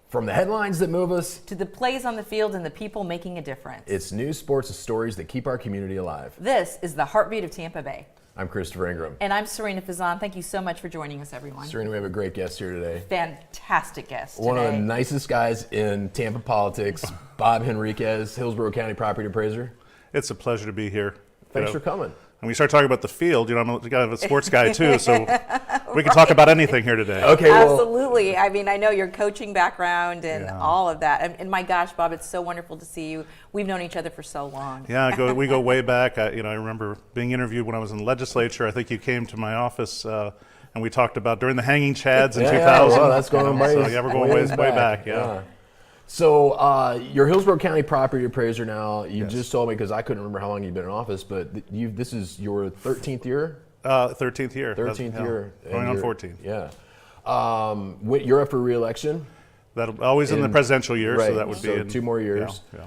From the headlines that move us to the plays on the field and the people making a difference. It's news, sports, and stories that keep our community alive. This is the Heartbeat of Tampa Bay. I'm Christopher Ingram. And I'm Sarina Fazan. Thank you so much for joining us, everyone. Sarina, we have a great guest here today. Fantastic guest One today. of the nicest guys in Tampa politics, Bob Henriquez, Hillsborough County Property Appraiser. It's a pleasure to be here. Thanks for coming. And we start talking about the field, I'm a sports guy too, so we can talk about anything here today. Okay, well, absolutely. I mean, I know your coaching background and all of that. And my gosh, Bob, it's so wonderful to see you. We've known each other for so long. Yeah, we go way back. I remember being interviewed when I was in the legislature. I think you came to my office and we talked about during the hanging chads in 2000. Yeah, well, that's going way, so yeah, we're going way back. Yeah. So you're Hillsborough County Property Appraiser now. You Yes. just told me, because I couldn't remember how long you've been in office, but this is your 13th year? 13th year. 13th year. Going on 14th. Yeah. You're up for re-election? That always in the presidential year, right, so that would be 2 more years. Yeah.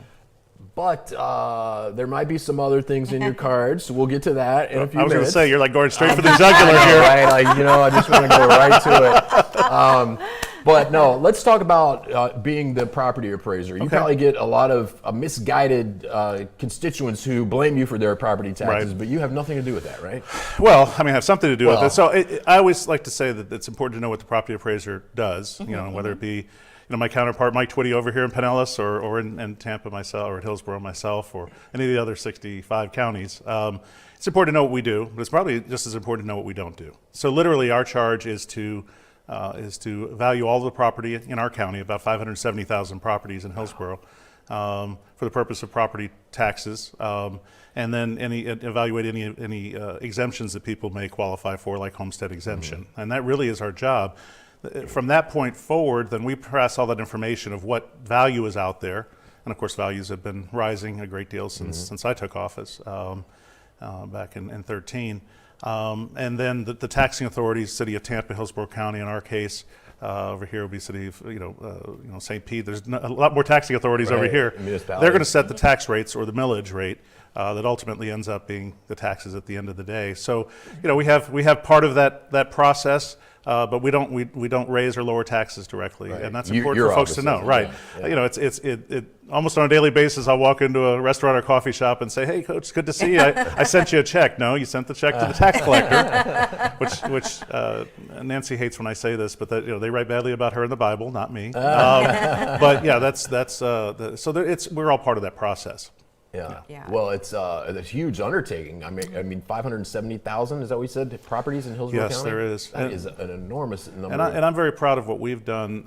But there might be some other things in your cards, so we'll get to that in a few minutes. I was going to say, you're like going straight for the jugular here. Right, I just want to go right to it. But no, let's talk about being the property appraiser. You probably get a lot of misguided constituents who blame you for their property taxes, Right. but you have nothing to do with that, right? Well, I have something to do with it. So I always like to say that it's important to know what the property appraiser does, whether it be my counterpart Mike Twitty over here in Pinellas or in Tampa myself, or at Hillsborough myself, or any of the other 65 counties. It's important to know what we do, but it's probably just as important to know what we don't do. So literally our charge is to value all the property in our county, about 570,000 properties in Hillsborough, for the purpose of property taxes, and then evaluate any exemptions that people may qualify for, like homestead exemption. And that really is our job. From that point forward, then we press all that information of what value is out there, and of course values have been rising a great deal since I took office back in 13. And then the taxing authorities, City of Tampa, Hillsborough County, in our case, over here will be City of St. Pete. There's a lot more taxing authorities over here. They're going to set the tax rates or the millage rate that ultimately ends up being the taxes at the end of the day. So we have part of that process. But we don't raise or lower taxes directly, and that's important for folks to know, right? Yeah. It almost on a daily basis. I'll walk into a restaurant or coffee shop and say, "Hey, Coach, it's good to see you. I sent you a check." No, you sent the check to the tax collector, which Nancy hates when I say this, but they write badly about her in the Bible, not me. But yeah, we're all part of that process. Yeah. Well, it's a huge undertaking. I mean, 570,000, is that what we said, properties in Hillsborough County? Yes, there is. That is an enormous number. And I'm very proud of what we've done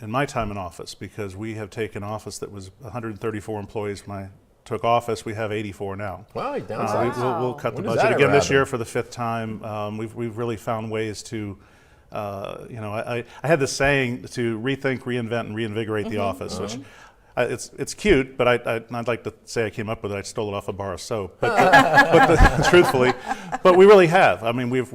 in my time in office, because we have taken office that was 134 employees when I took office. We have 84 now. Well, downsized. We'll cut the budget again this year for the 5th time. We've really found ways to, I had this saying to rethink, reinvent, and reinvigorate the office, which it's cute, but I'd like to say I came up with it. I stole it off a bar of soap, truthfully, but we really have. I mean, we've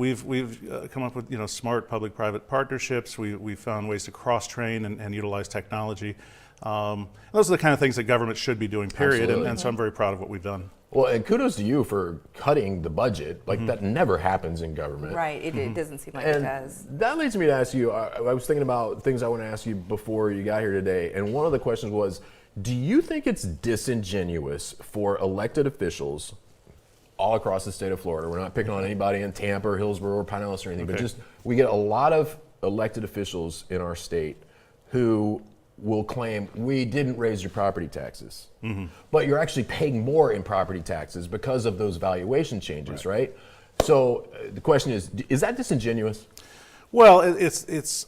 come up with smart public-private partnerships. We found ways to cross-train and utilize technology. Those are the kind of things that government should be doing. Period. And so I'm very proud of what we've done. Well, and kudos to you for cutting the budget. Like that never happens in government. Right. It doesn't seem like it does. That leads me to ask you, I was thinking about things I want to ask you before you got here today. And one of the questions was, do you think it's disingenuous for elected officials all across the state of Florida? We're not picking on anybody in Tampa or Hillsborough or Pinellas or anything, but just we get a lot of elected officials in our state who will claim we didn't raise your property taxes, but you're actually paying more in property taxes because of those valuation changes, right? So the question is that disingenuous? Well, it's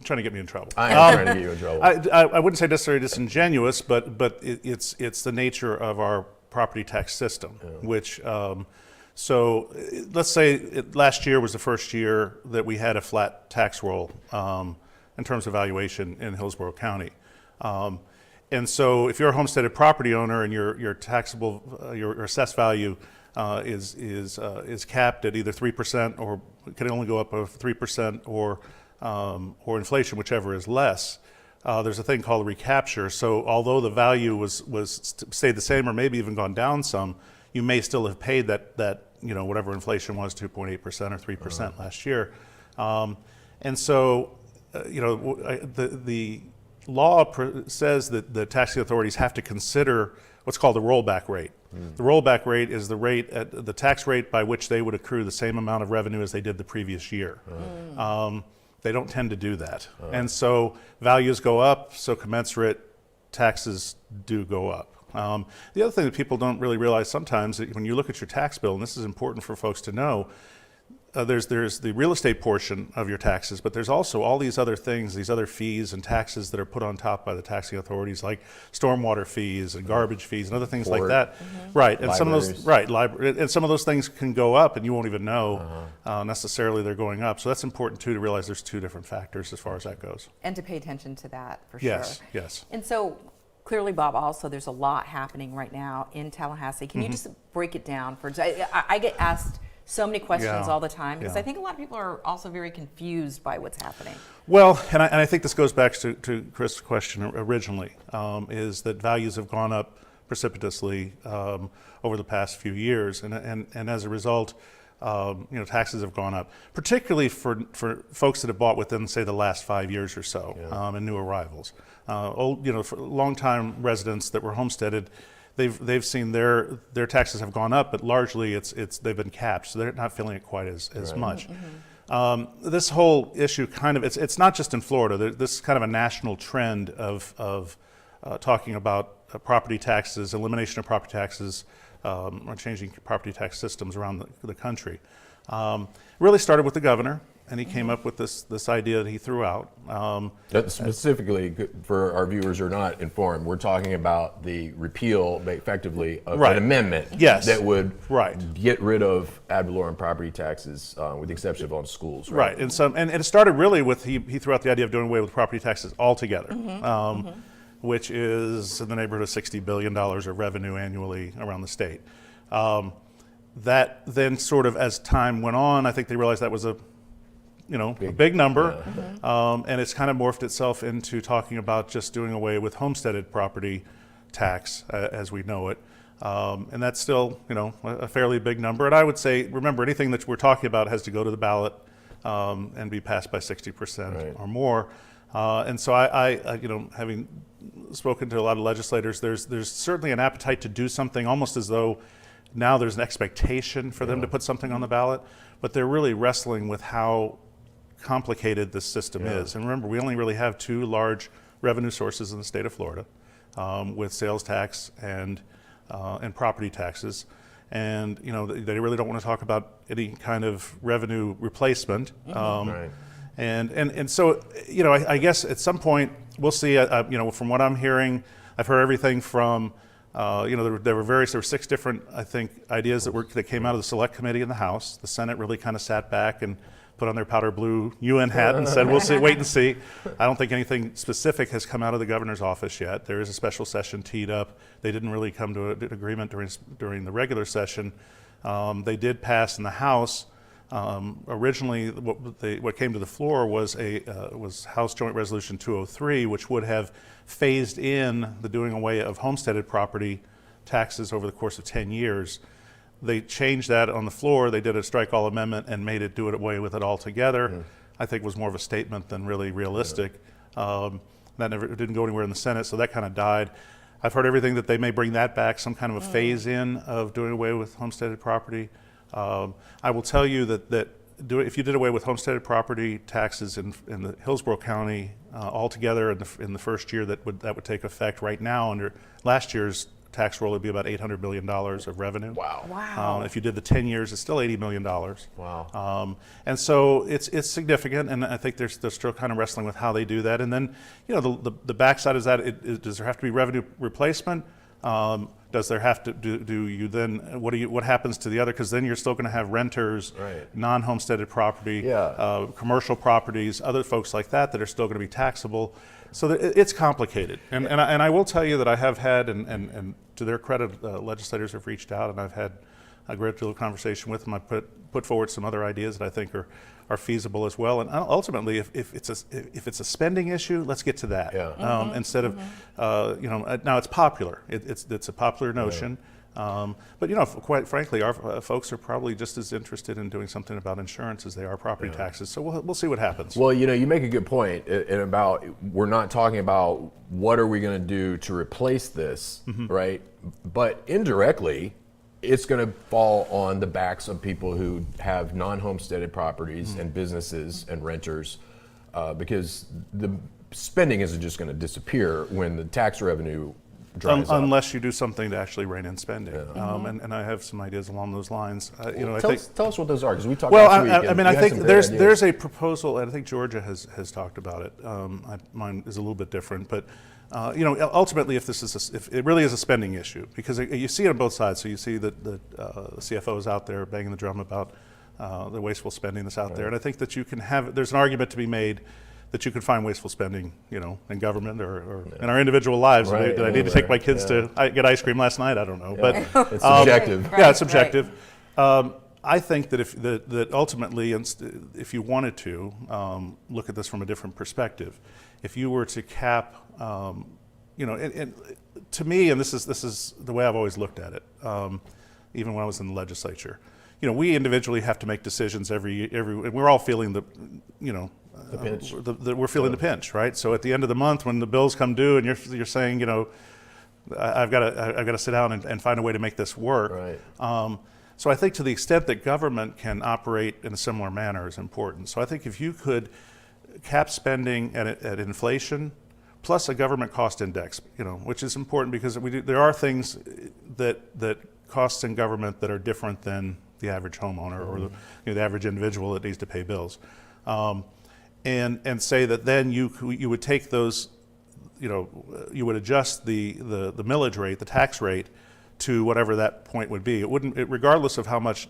trying to get me in trouble. I am trying to get you in trouble. I wouldn't say necessarily disingenuous, but it's the nature of our property tax system, which so let's say last year was the first year that we had a flat tax roll in terms of valuation in Hillsborough County. And so if you're a homesteaded property owner and your taxable, your assessed value is capped at either 3% or it can only go up of 3% or inflation, whichever is less, there's a thing called recapture. So although the value was stayed the same or maybe even gone down some, you may still have paid that whatever inflation was, 2.8% or 3% last year. And so the law says that the taxing authorities have to consider what's called the rollback rate. The rollback rate is the tax rate by which they would accrue the same amount of revenue as they did the previous year. They don't tend to do that. And so values go up, so commensurate taxes do go up. The other thing that people don't really realize sometimes, that when you look at your tax bill, and this is important for folks to know, there's the real estate portion of your taxes, but there's also all these other things, these other fees and taxes that are put on top by the taxing authorities, like stormwater fees and garbage fees and other things like that. Right, and some of those things can go up, and you won't even know necessarily they're going up. So that's important too, to realize there's two different factors as far as that goes. And to pay attention to that for Yes, sure. yes. And so clearly, Bob, also there's a lot happening right now in Tallahassee. Can you just break it down for? I get asked so many questions all the time because I think a lot of people are also very confused by what's happening. Well, and I think this goes back to Chris' question originally, is that values have gone up precipitously over the past few years, and as a result, taxes have gone up, particularly for folks that have bought within, say, the last 5 years or so, and new arrivals. For longtime residents that were homesteaded, they've seen their taxes have gone up, but largely they've been capped, so they're not feeling it quite as much. This whole issue it's not just in Florida. This is kind of a national trend of talking about property taxes, elimination of property taxes, or changing property tax systems around the country. Really started with the governor, and he came up with this idea that he threw out. Specifically, for our viewers who are not informed, we're talking about the repeal, effectively, of Right. an amendment Yes. that would Right. get rid of ad valorem property taxes, with the exception of on schools. Right, and it started really with he threw out the idea of doing away with property taxes altogether, which is in the neighborhood of $60 billion of revenue annually around the state. That then sort of, as time went on, I think they realized that was a big number, and it's kind of morphed itself into talking about just doing away with homesteaded property tax as we know it. And that's still, a fairly big number. And I would say, remember, anything that we're talking about has to go to the ballot and be passed by 60% or more. And so I having spoken to a lot of legislators, there's certainly an appetite to do something, almost as though now there's an expectation for them to put something on the ballot, but they're really wrestling with how complicated this system is. And remember, we only really have two large revenue sources in the state of Florida, with sales tax and property taxes. And they really don't want to talk about any kind of revenue replacement. And so I guess at some point we'll see. From what I'm hearing, I've heard everything from there were 6 different, I think, ideas that came out of the Select Committee in the House. The Senate really kind of sat back and put on their powder blue UN hat and said, we'll see, wait and see. I don't think anything specific has come out of the governor's office yet. There is a special session teed up. They didn't really come to an agreement during the regular session. They did pass in the House. Originally, what came to the floor was House Joint Resolution 203, which would have phased in the doing away of homesteaded property taxes over the course of 10 years. They changed that on the floor. They did a strike all amendment and made it do it away with it altogether. I think it was more of a statement than really realistic. That didn't go anywhere in the Senate, so that kind of died. I've heard everything that they may bring that back, some kind of a phase in of doing away with homesteaded property. I will tell you that if you did away with homesteaded property taxes in the Hillsborough County altogether in the first year, that would take effect right now. Under last year's tax roll, would be about $800 million of revenue. Wow. If you did the 10 years, it's still $80 million. Wow. And so it's significant, and I think they're still kind of wrestling with how they do that. And then, the backside is that does there have to be revenue replacement? Does there have to do you then what happens to the other? Because then you're still going to have renters, non-homesteaded property, commercial properties, other folks like that are still going to be taxable. So it's complicated. And I will tell you that I have had, and to their credit, legislators have reached out, and I've had a great deal of conversation with them. I put forward some other ideas that I think are feasible as well. And ultimately, if it's a spending issue, let's get to that. Instead of now it's popular. It's a popular notion. But you know, quite frankly, our folks are probably just as interested in doing something about insurance as they are property taxes. So we'll see what happens. Well, you know, you make a good point about we're not talking about what are we going to do to replace this, right? But indirectly, it's going to fall on the backs of people who have non-homesteaded properties and businesses and renters, because the spending isn't just going to disappear when the tax revenue dries up. Unless you do something to actually rein in spending. And I have some ideas along those lines. You know, tell us what those are, because we talked last week. I mean, I think there's a proposal, and I think Georgia has talked about it. Mine is a little bit different, but you know, ultimately, if it really is a spending issue, because you see it on both sides. So you see that the CFOs out there banging the drum about the wasteful spending that's out there, and I think that there's an argument to be made that you could find wasteful spending, you know, in government or in our individual lives. Right, Did I need to take my kids to get ice cream last night? I don't know, but it's subjective. Yeah, it's subjective. I think that that ultimately, if you wanted to look at this from a different perspective, if you were to cap, you know, and to me, and this is the way I've always looked at it, even when I was in the legislature, you know, we individually have to make decisions every, and we're all feeling the, you know, the pinch. We're feeling the pinch, right? So at the end of the month, when the bills come due, and you're saying, you know, I've got to sit down and find a way to make this work. Right. So I think to the extent that government can operate in a similar manner is important. So I think if you could cap spending at inflation, plus a government cost index, you know, which is important because there are things that costs in government that are different than the average homeowner or the average individual that needs to pay bills. And say that then you would take those, you know, you would adjust the millage rate, the tax rate, to whatever that point would be. It wouldn't, regardless of how much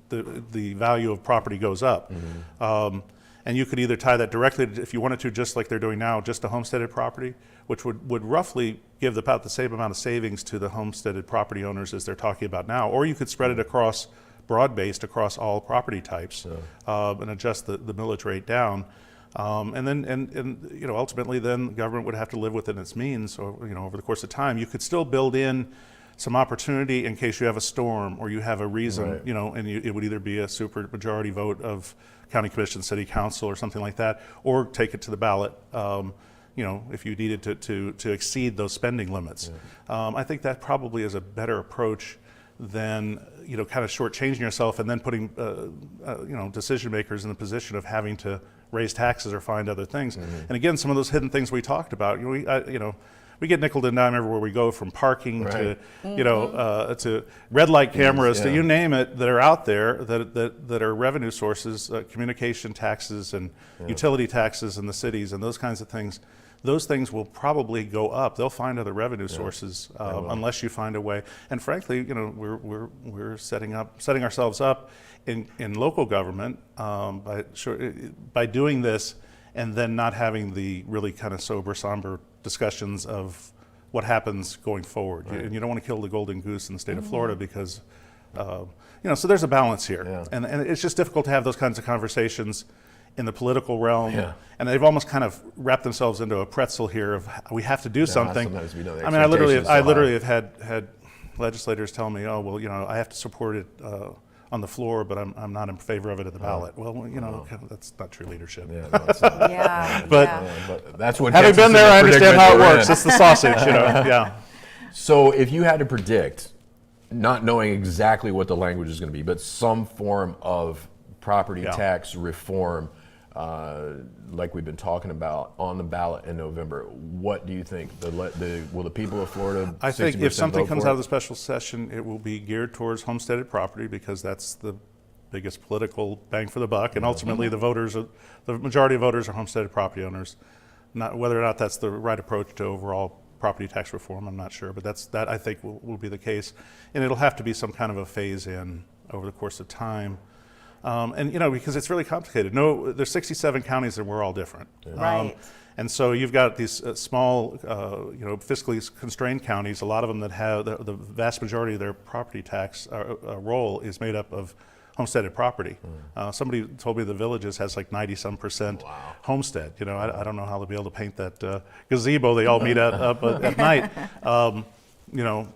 the value of property goes up. And you could either tie that directly, if you wanted to, just like they're doing now, just to homesteaded property, which would roughly give about the same amount of savings to the homesteaded property owners as they're talking about now. Or you could spread it across, broad-based across all property types, and adjust the millage rate down. And then you know, ultimately then government would have to live within its means, or, you know, over the course of time. You could still build in some opportunity in case you have a storm or you have a reason, you know, and it would either be a super majority vote of county commission, city council, or something like that, or take it to the ballot, you know, if you needed to exceed those spending limits. I think that probably is a better approach than, you know, kind of shortchanging yourself and then putting, you know, decision makers in the position of having to raise taxes or find other things. And again, some of those hidden things we talked about, you know, we get nickeled and dimed everywhere we go, from parking to, you know, to red light cameras, to you name it, that are out there that are revenue sources, communication taxes and utility taxes in the cities and those kinds of things. Those things will probably go up. They'll find other revenue sources unless you find a way. And frankly, you know, we're setting ourselves up in local government by doing this, and then not having the really kind of sober, somber discussions of what happens going forward. And you don't want to kill the golden goose in the state of Florida because, you know, so there's a balance here. And it's just difficult to have those kinds of conversations in the political realm. And they've almost kind of wrapped themselves into a pretzel here of we have to do something. Sometimes we know the I mean, I literally have have had legislators tell me, oh, well, you know, I have to support it on the floor, but I'm not in favor of it at the ballot. Well, you know, that's not true leadership. But that's what, having been there, I understand how it works. It's the sausage, you know. So if you had to predict, not knowing exactly what the language is going to be, but some form of property tax reform, like we've been talking about, on the ballot in November, what do you think? Will the people of Florida? I think if something comes out of the special session, it will be geared towards homesteaded property, because that's the biggest political bang for the buck, and ultimately the majority of voters are homesteaded property owners. Not whether or not that's the right approach to overall property tax reform, I'm not sure, but that I think will be the case, and it'll have to be some kind of a phase in over the course of time. And you know, because it's really complicated. There's 67 counties and we're all different. And so you've got these small, you know, fiscally constrained counties, a lot of them that have the vast majority of their property tax roll is made up of homesteaded property. Somebody told me the Villages has like 90-some% homestead. You know, I don't know how they'll be able to paint that gazebo they all meet up at night.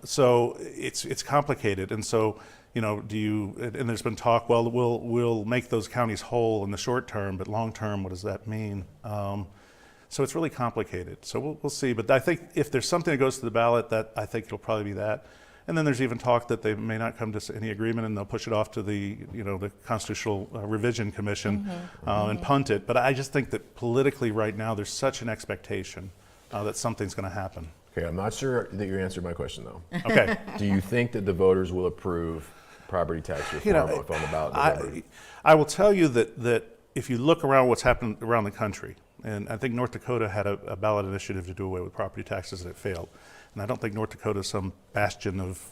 So it's complicated, and so and there's been talk. Well, we'll make those counties whole in the short term, but long term, what does that mean? So it's really complicated. So we'll see. But I think if there's something that goes to the ballot, that I think it'll probably be that. And then there's even talk that they may not come to any agreement, and they'll push it off to the the Constitutional Revision Commission and punt it. But I just think that politically right now there's such an expectation that something's going to happen. Okay, I'm not sure that you answered my question though. Okay. Do you think that the voters will approve property tax reform if on the ballot in November? I will tell you that if you look around what's happened around the country, and I think North Dakota had a ballot initiative to do away with property taxes and it failed. And I don't think North Dakota is some bastion of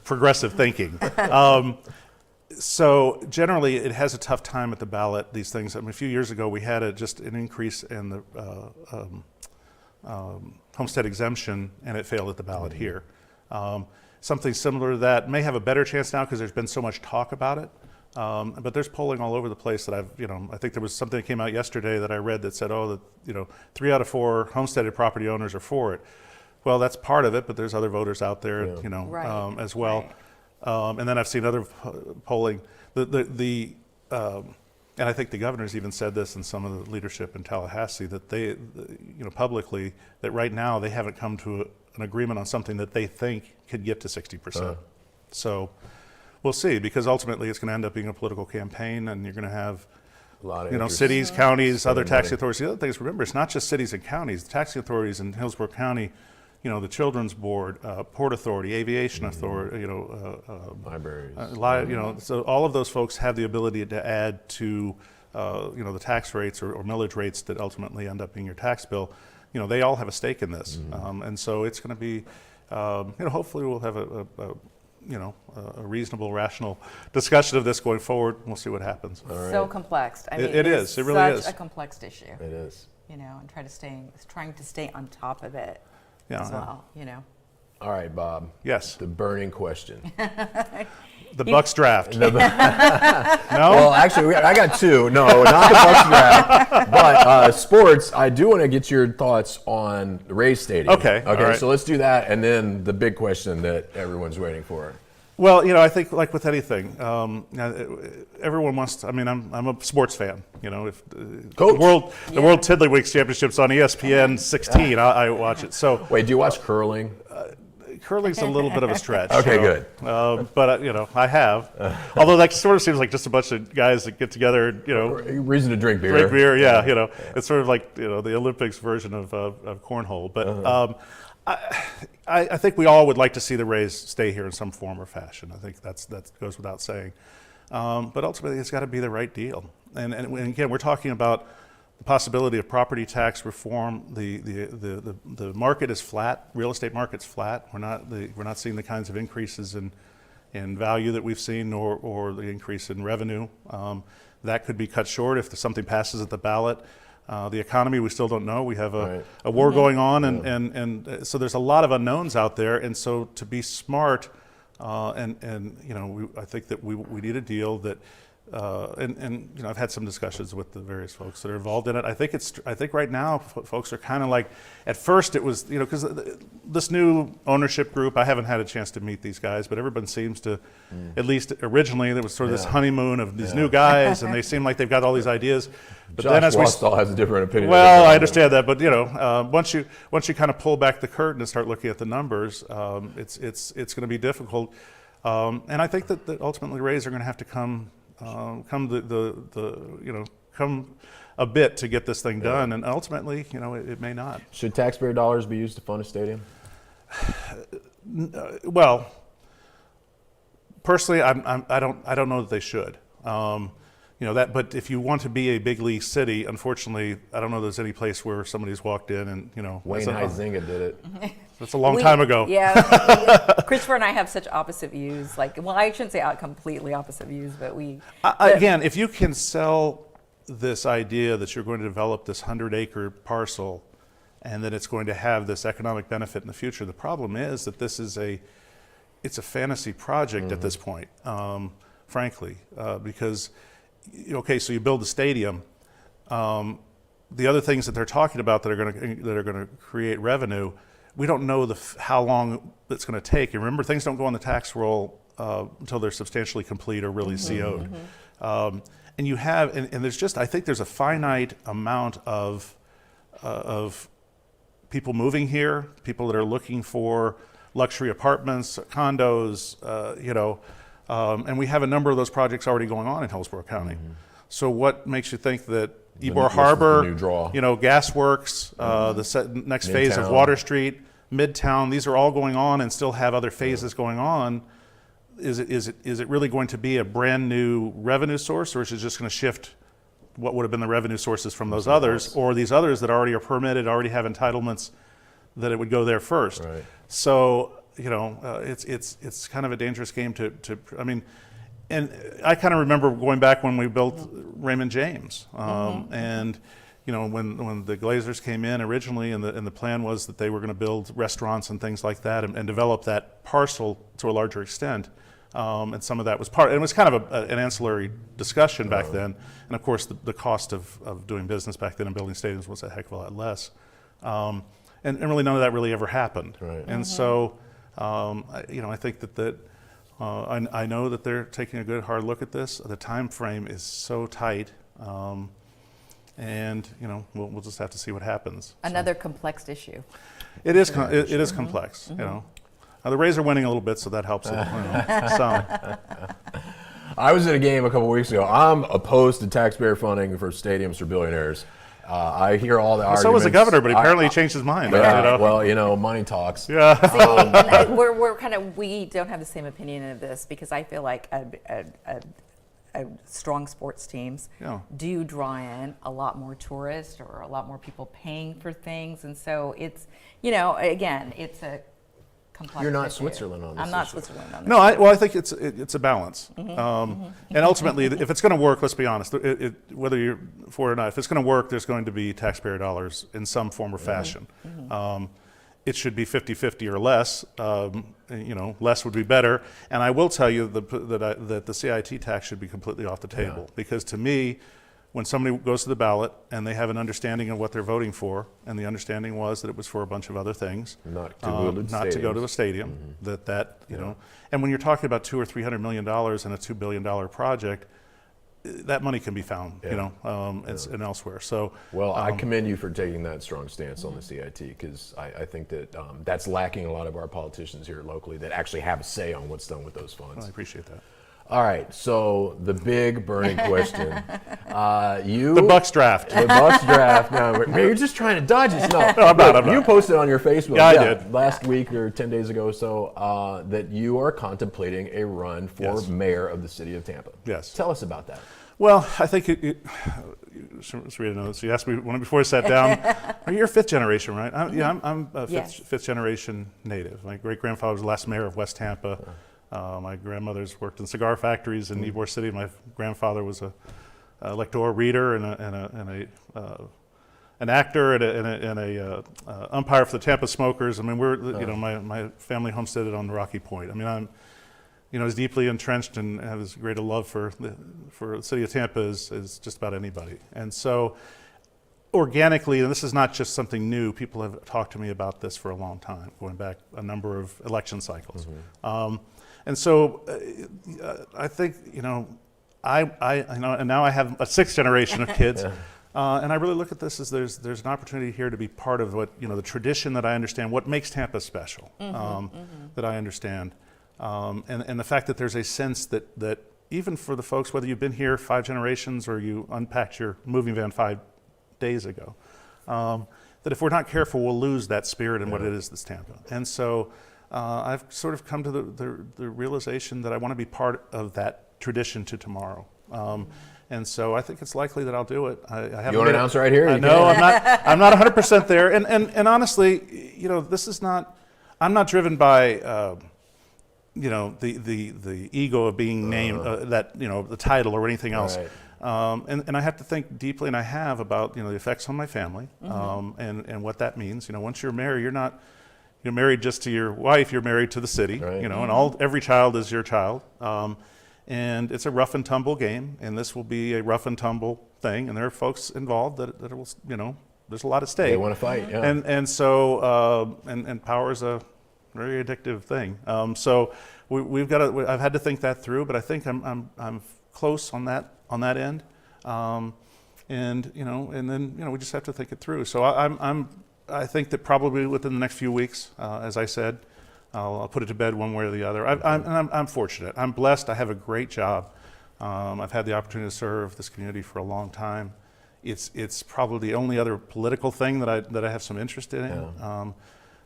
progressive thinking. So generally it has a tough time at the ballot, these things. I mean, a few years ago we had just an increase in the homestead exemption, and it failed at the ballot here. Something similar to that may have a better chance now because there's been so much talk about it. But there's polling all over the place that I think there was something that came out yesterday that I read that said, 3 out of 4 homesteaded property owners are for it. Well, that's part of it, but there's other voters out there, as well. Right. And then I've seen other polling. And I think the governor's even said this in some of the leadership in Tallahassee that they, publicly, that right now they haven't come to an agreement on something that they think could get to 60%. So we'll see, because ultimately it's going to end up being a political campaign, and you're going to have a lot of cities, counties, other taxing authorities. The other thing is, remember, it's not just cities and counties. The taxing authorities in Hillsborough County, the Children's Board, Port Authority, Aviation Authority, libraries. So all of those folks have the ability to add to, the tax rates or millage rates that ultimately end up being your tax bill. They all have a stake in this, and so it's going to be, hopefully we'll have a reasonable, rational discussion of this going forward. We'll see what happens. Right. So complex. I mean, it is. It really is such a complex issue. It is. And trying to stay on top of it as well. All right, Bob. Yes. The burning question. The Bucks draft. No? Well, actually, I got 2. No, not the Bucks draft. But sports, I do want to get your thoughts on the Rays Stadium. Okay. Right. So let's do that, and then the big question that everyone's waiting for. Well, I think like with anything, everyone wants to, I'm a sports fan. If the World Tiddlywinks Championships on ESPN 16, I watch it. So wait, do you watch curling? Curling's a little bit of a stretch. Okay, good. But I have. Although that sort of seems like just a bunch of guys that get together, reason to drink beer. Drink beer, yeah. It's sort of like the Olympics version of cornhole. But I think we all would like to see the Rays stay here in some form or fashion. I think that goes without saying. But ultimately, it's got to be the right deal. And again, we're talking about the possibility of property tax reform. The market is flat. Real estate market's flat. We're not seeing the kinds of increases in value that we've seen, or the increase in revenue. That could be cut short if something passes at the ballot. The economy, we still don't know. We have a war going on, and so there's a lot of unknowns out there. And so to be smart, I think that we need a deal that. I've had some discussions with the various folks that are involved in it. I think right now folks are kind of like, at first it was, because this new ownership group, I haven't had a chance to meet these guys, but everyone seems to, at least originally, there was sort of this honeymoon of these new guys, and they seem like they've got all these ideas. But Josh then as Wastall has a different opinion. Well, I understand that, but once you kind of pull back the curtain and start looking at the numbers, it's going to be difficult. And I think that ultimately Rays are going to have to come a bit to get this thing done, and ultimately, it may not. Should taxpayer dollars be used to fund a stadium? Well, personally, I don't know that they should. But if you want to be a big league city, unfortunately, I don't know there's any place where somebody's walked in and Wayne Huizenga did it. That's a long time ago. Yeah, Christopher and I have such opposite views. I shouldn't say completely opposite views, but again, if you can sell this idea that you're going to develop this 100-acre parcel, and that it's going to have this economic benefit in the future, the problem is that it's a fantasy project at this point, frankly, because. Okay, so you build the stadium. The other things that they're talking about that are going to create revenue, we don't know how long it's going to take. And remember, things don't go on the tax roll until they're substantially complete or really CO'd. And you have, and there's just, I think there's a finite amount of people moving here, people that are looking for luxury apartments, condos, and we have a number of those projects already going on in Hillsborough County. So what makes you think that Ybor Harbor, Gasworks, the next phase of Water Street, Midtown, these are all going on and still have other phases going on? Is it really going to be a brand new revenue source, or is it just going to shift what would have been the revenue sources from those others, or these others that already are permitted, already have entitlements, that it would go there first? Right. So it's kind of a dangerous game to I mean, and I kind of remember going back when we built Raymond James, and when the Glazers came in originally, and the plan was that they were going to build restaurants and things like that, and develop that parcel to a larger extent. And some of that was and it was kind of an ancillary discussion back then. And of course, the cost of doing business back then and building stadiums was a heck of a lot less. And really none of that really ever happened. Right. And so, I think that I know that they're taking a good hard look at this. The time frame is so tight. And we'll just have to see what happens. Another complex issue. It is complex. The Rays are winning a little bit, so that helps a little. Some. I was at a game a couple weeks ago. I'm opposed to taxpayer funding for stadiums for billionaires. I hear all the arguments. So was the governor, but apparently he changed his mind. Yeah, well, money talks. Yeah. See, and we don't have the same opinion of this, because I feel like a strong sports teams do draw in a lot more tourists, or a lot more people paying for things, and so it's again, it's a complex You're not issue. Switzerland on this. I'm not issue. Switzerland on this. No, I think it's a balance. And ultimately, if it's going to work, let's be honest, whether you're for it or not, if it's going to work, there's going to be taxpayer dollars in some form or fashion. It should be 50-50 or less. Less would be better. And I will tell you that the CIT tax should be completely off the table, because to me, when somebody goes to the ballot and they have an understanding of what they're voting for, and the understanding was that it was for a bunch of other things, not to go to a stadium, and when you're talking about $200 or $300 million in a $2 billion project, that money can be found, and elsewhere. So, I commend you for taking that strong stance on the CIT, because I think that that's lacking a lot of our politicians here locally that actually have a say on what's done with those funds. I appreciate that. All right, so the big burning question. The Bucks draft. The Bucks draft. No, you're just trying to dodge us. No, I'm not. You posted on your Facebook I did. last week or 10 days ago or so that you are contemplating a run for mayor of the city of Tampa. Yes. Tell us about that. Well, I think Sarina knows. You asked me before I sat down, you're fifth generation, right? I'm a fifth generation native. My great-grandfather was the last mayor of West Tampa. My grandmother's worked in cigar factories in Ybor City. My grandfather was a electoral reader and an actor and a umpire for the Tampa Smokers. I mean, my family homesteaded on Rocky Point. I mean, I'm as deeply entrenched and have as great a love for the city of Tampa as just about anybody. And so, organically, and this is not just something new, people have talked to me about this for a long time, going back a number of election cycles. And so I think, and now I have a sixth generation of kids, and I really look at this as there's an opportunity here to be part of what, the tradition that I understand, what makes Tampa special, that I understand. And the fact that there's a sense that even for the folks, whether you've been here 5 generations or you unpacked your moving van 5 days ago, that if we're not careful, we'll lose that spirit and what it is that's Tampa. And so I've sort of come to the realization that I want to be part of that tradition to tomorrow. And so I think it's likely that I'll do it. I haven't. You want to announce right here? No, I'm not 100% there. And honestly, this is not. I'm not driven by. The ego of being named the title or anything else. Right. And I have to think deeply, and I have, about the effects on my family, and what that means. Once you're married, you're married just to your wife. You're married to the city. Right. And every child is your child. And it's a rough and tumble game, and this will be a rough and tumble thing. And there are folks involved that will there's a lot at stake. They want to fight, yeah. And so and power is a very addictive thing. So we've got to. I've had to think that through, but I think I'm close on that end. And then we just have to think it through. So I think that probably within the next few weeks, as I said, I'll put it to bed one way or the other. I'm fortunate. I'm blessed. I have a great job. I've had the opportunity to serve this community for a long time. It's probably the only other political thing that I have some interest in. Yeah.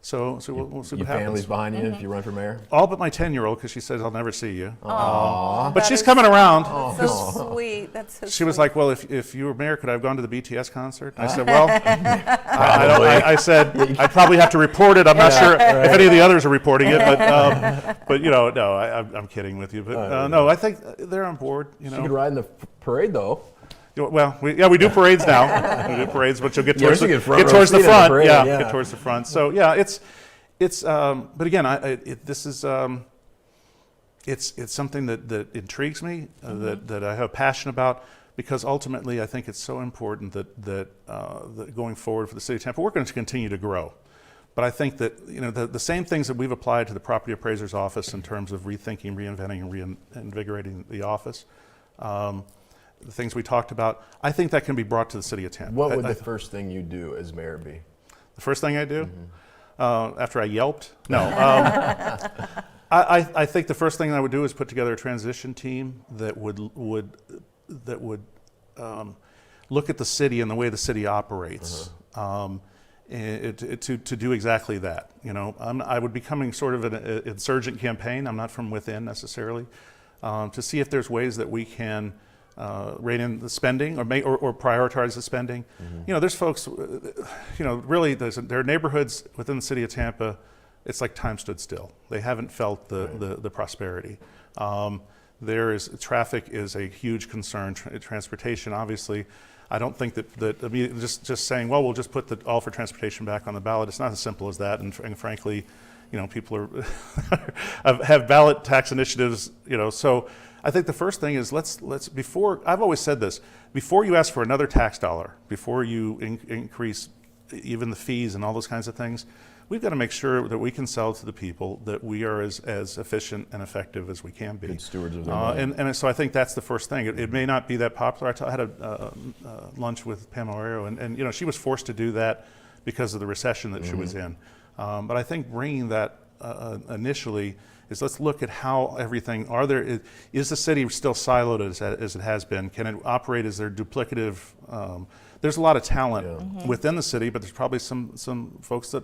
So we'll see what Your happens. family's behind you if you run for mayor? All but my 10-year-old, because she says I'll never see you. Aww. But she's coming around. So sweet. That's so She was sweet. like, well, if you were mayor, could I have gone to the BTS concert? I said, well, I said, I'd probably have to report it. I'm not sure if any of the others are reporting it, but no, I'm kidding with you. But no, I think they're on board. She could ride in the parade, though. Well, we do parades now. We do parades, but you'll get towards she the get front row towards the seat in the front. parade, Yeah, yeah. get towards the front. So yeah, it's. But again, this is. It's something that intrigues me, that I have a passion about, because ultimately I think it's so important that going forward for the city of Tampa, we're going to continue to grow. But I think that the same things that we've applied to the property appraiser's office in terms of rethinking, reinventing, and reinvigorating the office. The things we talked about, I think that can be brought to the city of Tampa. What would the first thing you do as mayor be? The first thing I do, after I yelped? No. I think the first thing I would do is put together a transition team that would look at the city and the way the city operates, to do exactly that. I would be coming sort of an insurgent campaign. I'm not from within necessarily, to see if there's ways that we can rein in the spending or prioritize the spending. There's folks, really there are neighborhoods within the city of Tampa. It's like time stood still. They haven't felt the prosperity. Traffic is a huge concern. Transportation, obviously. I don't think that just saying, well, we'll just put the all for transportation back on the ballot. It's not as simple as that. And frankly, people have ballot tax initiatives. So I think the first thing is I've always said this, before you ask for another tax dollar, before you increase even the fees and all those kinds of things, we've got to make sure that we can sell to the people that we are as efficient and effective as we can be. Good stewards of their money. And so I think that's the first thing. It may not be that popular. I had a lunch with Pam Arroyo, and she was forced to do that because of the recession that she was in. But I think bringing that initially is, let's look at how everything, is the city still siloed as it has been? Can it operate? Is there duplicative? There's a lot of talent within the city, but there's probably some folks that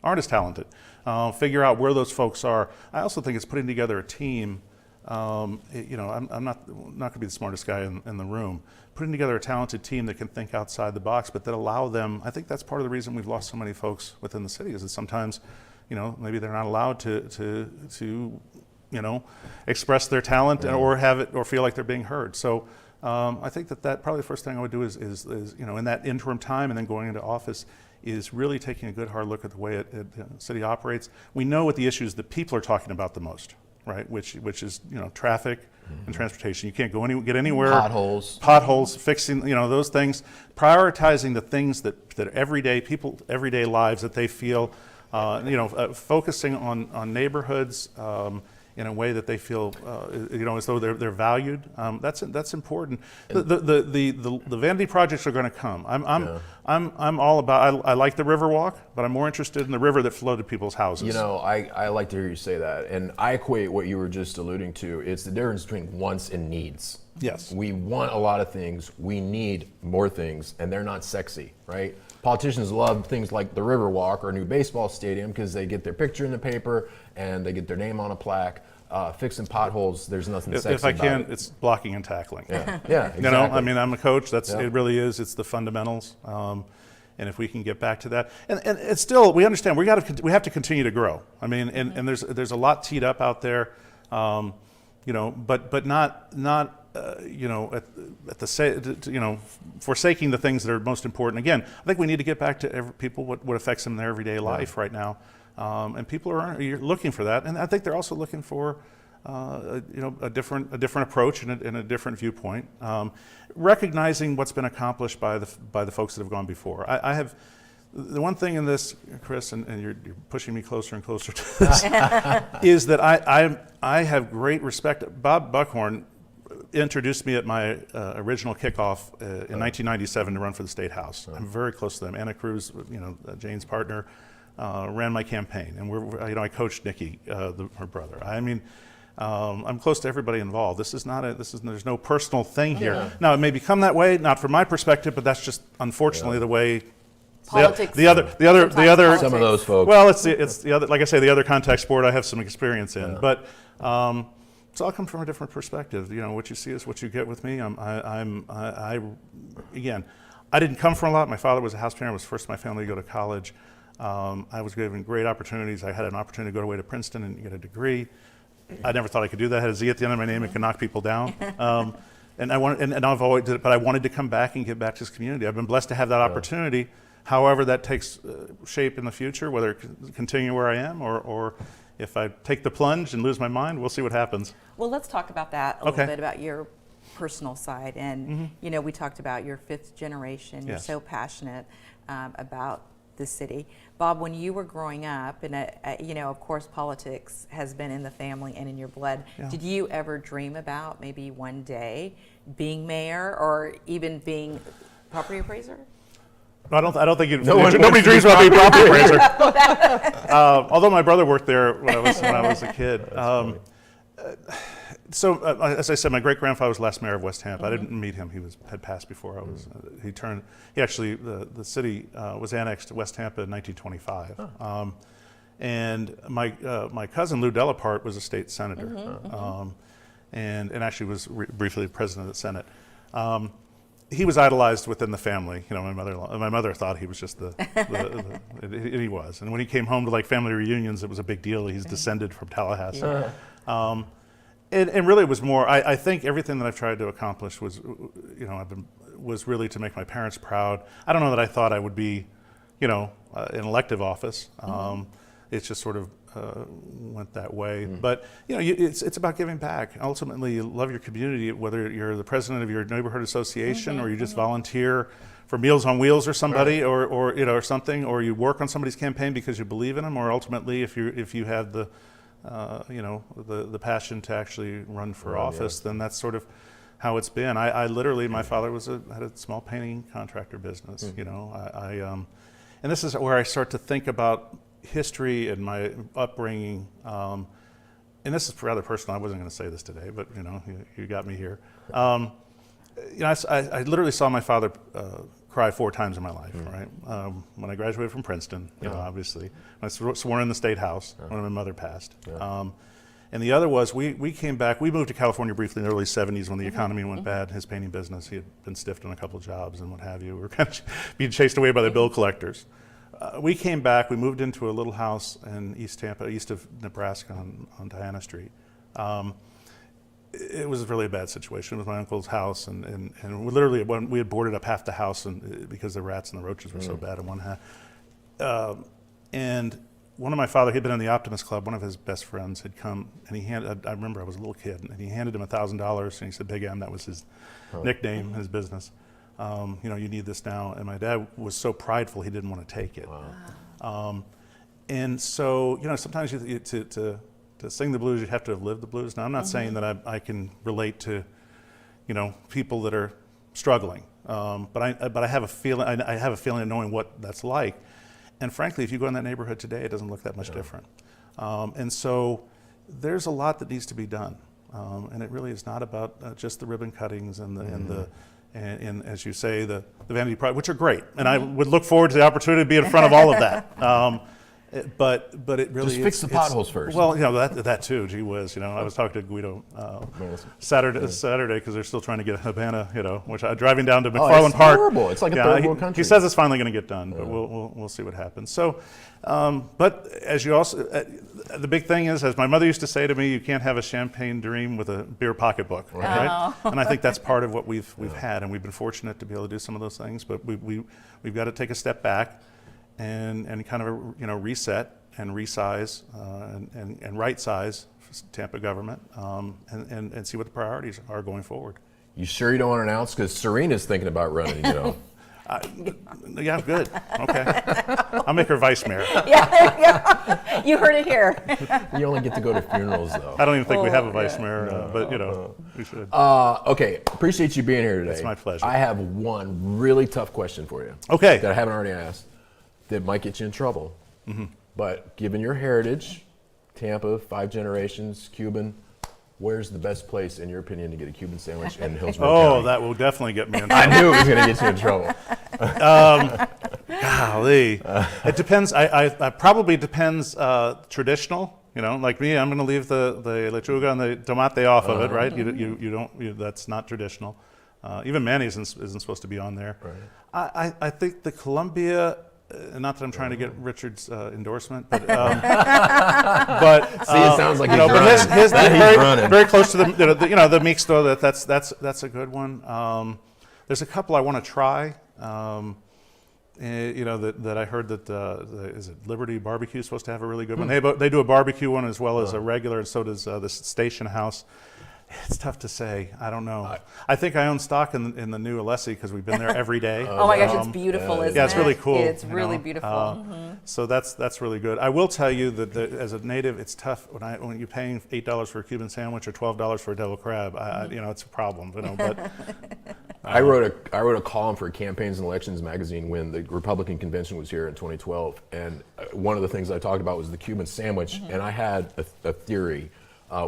aren't as talented. Figure out where those folks are. I also think it's putting together a team. I'm not going to be the smartest guy in the room. Putting together a talented team that can think outside the box, but that allow them. I think that's part of the reason we've lost so many folks within the city, is that sometimes, maybe they're not allowed to express their talent or have it or feel like they're being heard. So I think that probably the first thing I would do is in that interim time and then going into office, is really taking a good hard look at the way the city operates. We know what the issues that people are talking about the most, right? Which is traffic and transportation. You can't get anywhere. Potholes, fixing those things, prioritizing the things that everyday lives that they feel, focusing on neighborhoods in a way that they feel as though they're valued. That's important. The vanity projects are going to come. I'm all about. I like the river walk, but I'm more interested in the river that flooded people's houses. I like to hear you say that, and I equate what you were just alluding to. It's the difference between wants and needs. Yes. We want a lot of things. We need more things, and they're not sexy, right? Politicians love things like the Riverwalk or a new baseball stadium because they get their picture in the paper and they get their name on a plaque. Fixing potholes, there's nothing sexy if I about can, it. It's blocking and tackling. Yeah, exactly. I'm a coach. It really is. It's the fundamentals. And if we can get back to that, and it's still, we understand we have to continue to grow. And there's a lot teed up out there, but not. Forsaking the things that are most important. Again, I think we need to get back to people what affects them in their everyday life right now, and people are looking for that. And I think they're also looking for a different approach and a different viewpoint, recognizing what's been accomplished by the folks that have gone before. I have the one thing in this, Chris, and you're pushing me closer and closer to this, is that I have great respect. Bob Buckhorn introduced me at my original kickoff in 1997 to run for the state house. I'm very close to them. Anna Cruz, Jane's partner, ran my campaign, and I coached Nikki, her brother. I mean, I'm close to everybody involved. There's no personal thing here. Yeah. Now it may become that way, not from my perspective, but that's just unfortunately the way. Politics. The other. Some of those folks. Well, it's the other. Like I say, the other contact sport I have some experience in, but it's all come from a different perspective. What you see is what you get with me. Again, I didn't come from a lot. My father was a house parent. I was first in my family to go to college. I was given great opportunities. I had an opportunity to go away to Princeton and get a degree. I never thought I could do that. I had a Z at the end of my name and could knock people down. And I've always did it, but I wanted to come back and give back to this community. I've been blessed to have that opportunity. However that takes shape in the future, whether it continue where I am or if I take the plunge and lose my mind, we'll see what happens. Well, let's talk about that a little bit, about your personal side. And, we talked about your fifth generation. You're so passionate about the city. Bob, when you were growing up, and of course politics has been in the family and in your blood, did you ever dream about maybe one day being mayor or even being property appraiser? I don't think nobody dreams about being property appraiser. Although my brother worked there when I was a kid. As I said, my great grandfather was last mayor of West Tampa. I didn't meet him; he had passed before I was. The city was annexed to West Tampa in 1925. And my cousin Lou Delapart was a state senator, and actually was briefly president of the Senate. He was idolized within the family. My mother thought he was just he was. And when he came home to like family reunions, it was a big deal. He's descended from Tallahassee. And really it was more, I think everything that I've tried to accomplish was, was really to make my parents proud. I don't know that I thought I would be, in elective office. It's just sort of went that way. But it's about giving back. Ultimately, you love your community, whether you're the president of your neighborhood association or you just volunteer for Meals on Wheels or somebody, or something, or you work on somebody's campaign because you believe in them, or ultimately if you have the the passion to actually run for office, then that's sort of how it's been. I literally, my father had a small painting contractor business. And this is where I start to think about history and my upbringing, and this is rather personal. I wasn't going to say this today, but you got me here. I literally saw my father cry 4 times in my life. Right, when I graduated from Princeton, obviously, when I was sworn in the state house when my mother passed. And the other was we came back. We moved to California briefly in the early '70s when the economy went bad. His painting business, he had been stiffed on a couple of jobs and what have you. We were kind of being chased away by the bill collectors. We came back. We moved into a little house in East Tampa, east of Nebraska on Diana Street. It was really a bad situation. It was my uncle's house, and we literally we had boarded up half the house because the rats and the roaches were so bad in one half. And one of my father, he'd been in the Optimist Club. One of his best friends had come, and I remember I was a little kid, and he handed him $1,000, and he said, "Big M," that was his nickname, his business. You need this now. And my dad was so prideful, he didn't want to take it. Wow. And so, sometimes to sing the blues, you have to have lived the blues. Now, I'm not saying that I can relate to, people that are struggling, but I have a feeling. I have a feeling of knowing what that's like. And frankly, if you go in that neighborhood today, it doesn't look that much different. And so, there's a lot that needs to be done, and it really is not about just the ribbon cuttings and as you say, the vanity project, which are great, and I would look forward to the opportunity to be in front of all of that. But it really just fix the potholes first. Well, that too. Gee whiz, I was talking to Guido Saturday because they're still trying to get Havana, which driving down to McFarland Park. Horrible. It's like a third world country. He says it's finally going to get done, but we'll see what happens. So, but as you also, the big thing is, as my mother used to say to me, you can't have a champagne dream with a beer pocketbook, right? And I think that's part of what we've had, and we've been fortunate to be able to do some of those things. But we've got to take a step back and kind of reset resize and right size Tampa government and see what the priorities are going forward. You sure you don't want to announce? Because Sarina's thinking about running, you know. Yeah, good. Okay. I'll make her vice mayor. Yeah, there you go. You heard it here. You only get to go to funerals, though. I don't even think we have a vice mayor, but we should. Okay, appreciate you being here today. It's my pleasure. I have one really tough question for you. Okay. That I haven't already asked. That might get you in trouble. Mm-hmm. But given your heritage, Tampa, 5 generations, Cuban, where's the best place, in your opinion, to get a Cuban sandwich in Hillsborough County? That will definitely get me in trouble. I knew it was going to get you in trouble. Golly. It depends. I probably depends traditional. You know, like me, I'm going to leave the lechuga and the tomate off of it, right? You don't. That's not traditional. Even mayonnaise isn't supposed to be on there. Right. I think the Columbia. Not that I'm trying to get Richard's endorsement, but See, it sounds like he's but running. his Running. very close to the the mixto. That's a good one. There's a couple I want to try. That I heard that is it Liberty Barbecue is supposed to have a really good one. They do a barbecue one as well as a regular, and so does the Station House. It's tough to say. I don't know. I think I own stock in the new Alessi because we've been there every day. Oh my gosh, it's beautiful, isn't it? Yeah, it's really cool. It's really beautiful. So that's really good. I will tell you that as a native, it's tough when you're paying $8 for a Cuban sandwich or $12 for a devil crab. It's a problem. But I wrote a column for Campaigns and Elections magazine when the Republican convention was here in 2012, and one of the things I talked about was the Cuban sandwich, and I had a theory.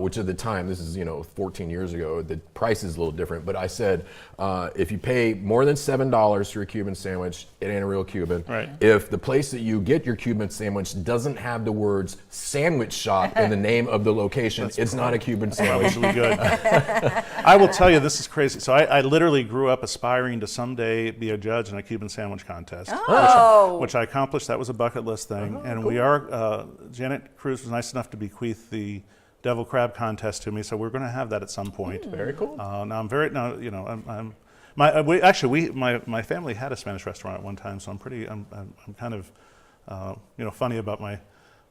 Which at the time, this is 14 years ago, the price is a little different. But I said, if you pay more than $7 for a Cuban sandwich, it ain't a real Cuban. Right. If the place that you get your Cuban sandwich doesn't have the words "sandwich shop" in the name of the location, it's not a Cuban sandwich. Really good. I will tell you, this is crazy. So I literally grew up aspiring to someday be a judge in a Cuban sandwich contest, which I accomplished. That was a bucket list thing, and cool. We are. Janet Cruz was nice enough to bequeath the devil crab contest to me, so we're going to have that at some point. Very cool. My family had a Spanish restaurant at one time, so I'm kind of funny about my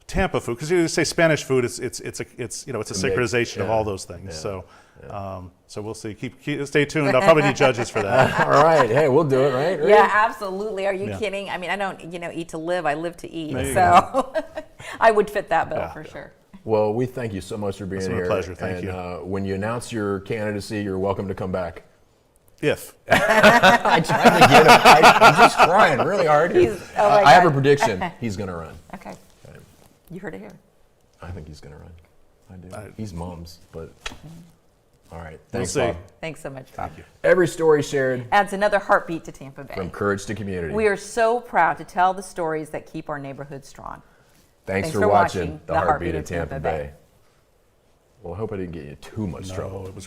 Tampa food, because you say Spanish food, it's a synchronization of all those things. Yeah. So we'll see. Stay tuned. I'll probably need judges for that. All right. Hey, we'll do it, right? Yeah, absolutely. Are you kidding? I mean, I don't eat to live. I live to eat. So I would fit that bill for sure. Well, we thank you so much for being here. It's a pleasure. Thank you. When you announce your candidacy, you're welcome to come back. If. I tried to get him. I'm just trying really hard. I have a prediction. He's going to run. Okay. You heard it here. I think he's going to run. I do. He's mom's, but all right. Thanks, we'll see. Bob. Thanks so much, Bob. Thank you. Every story shared adds another heartbeat to Tampa Bay. From courage to community. We are so proud to tell the stories that keep our neighborhood strong. Thanks for watching The Heartbeat of Tampa Bay. Well, I hope I didn't get you too much trouble. It was